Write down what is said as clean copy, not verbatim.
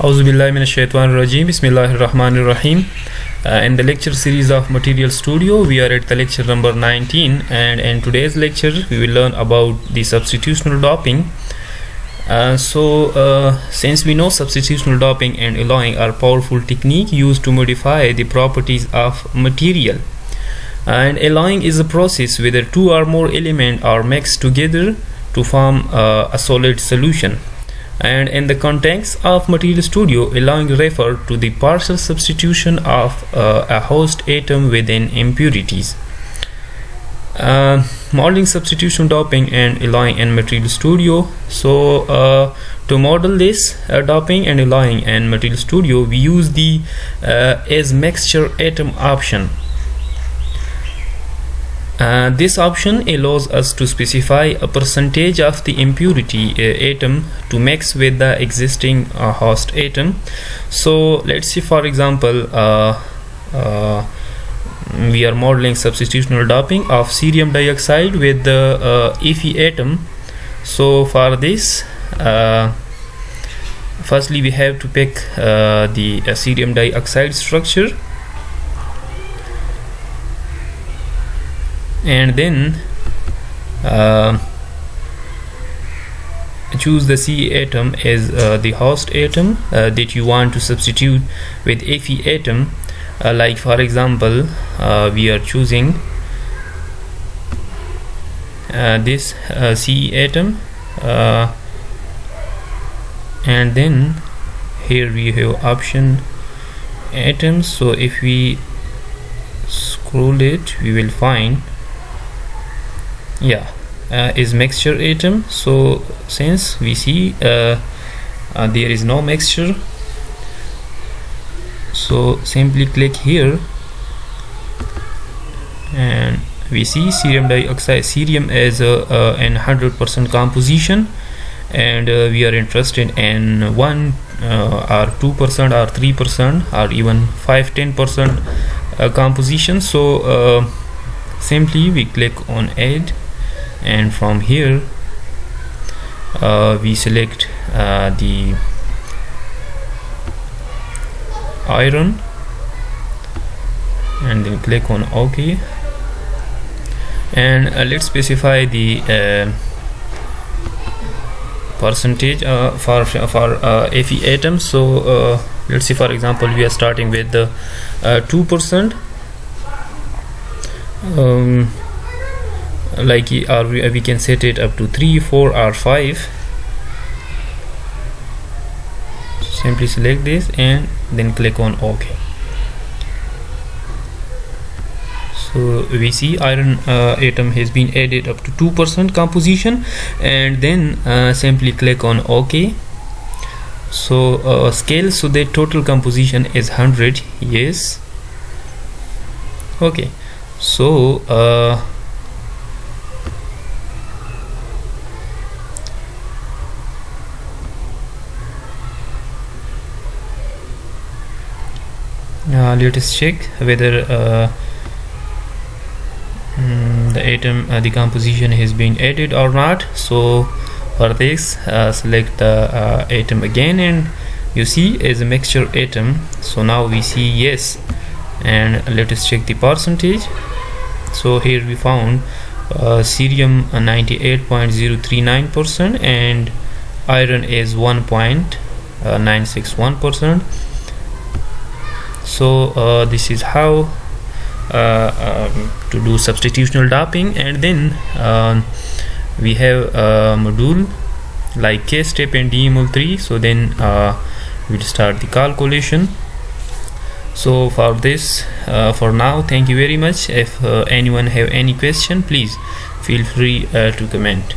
Auzubillahi minash-shaytanir-rajim. Bismillahir-rahmanir-rahim. In the lecture series of Material Studio, we are at the lecture number 19, and in today's lecture we will learn about the substitutional doping. Since we know substitutional doping and alloying are powerful technique used to modify the properties of material, and alloying is a process where two or more elements are mixed together to form a solid solution. And in the context of Material Studio, alloying refer to the partial substitution of a host atom within impurities. Modeling substitution doping and alloying in Material Studio. To model this doping and alloying in Material Studio, we use the as mixture atom option. This option allows us to specify a percentage of the impurity atom to mix with the existing host atom. So let's see, for example, we are modeling substitutional doping of cerium dioxide with the Fe atom. So for this, firstly we have to pick the cerium dioxide structure, and then choose the C atom as the host atom that you want to substitute with Fe atom. Like for example, we are choosing this C atom, and then here we have option atoms. So if we scroll it, we will find is mixture atom. So since we see there is no mixture, so simply click here and we see cerium dioxide, cerium as an 100% composition, and we are interested in 1 or 2% or 3% or even 5-10% composition. So simply we click on add, and from here we select the iron and then click on OK, and let's specify the percentage for Fe atoms. So let's see, for example, we are starting with the 2%. Like we can set it up to 3, 4 or 5. Simply select this and then click on OK. So we see iron atom has been added up to 2% composition, and then simply click on OK. So scale so the total composition is 100. Yes. Okay. So let us check whether the atom the composition has been added or not. So for this, select the atom again, and you see is a mixture atom. So now we see yes, and let us check the percentage. So here we found cerium 98.039% and iron is 1.961%. So this is how to do substitutional doping. And then we have a module like CASTEP and DFT. So then we'll start the calculation. So for this, for now, thank you very much. If anyone have any question, please feel free to comment.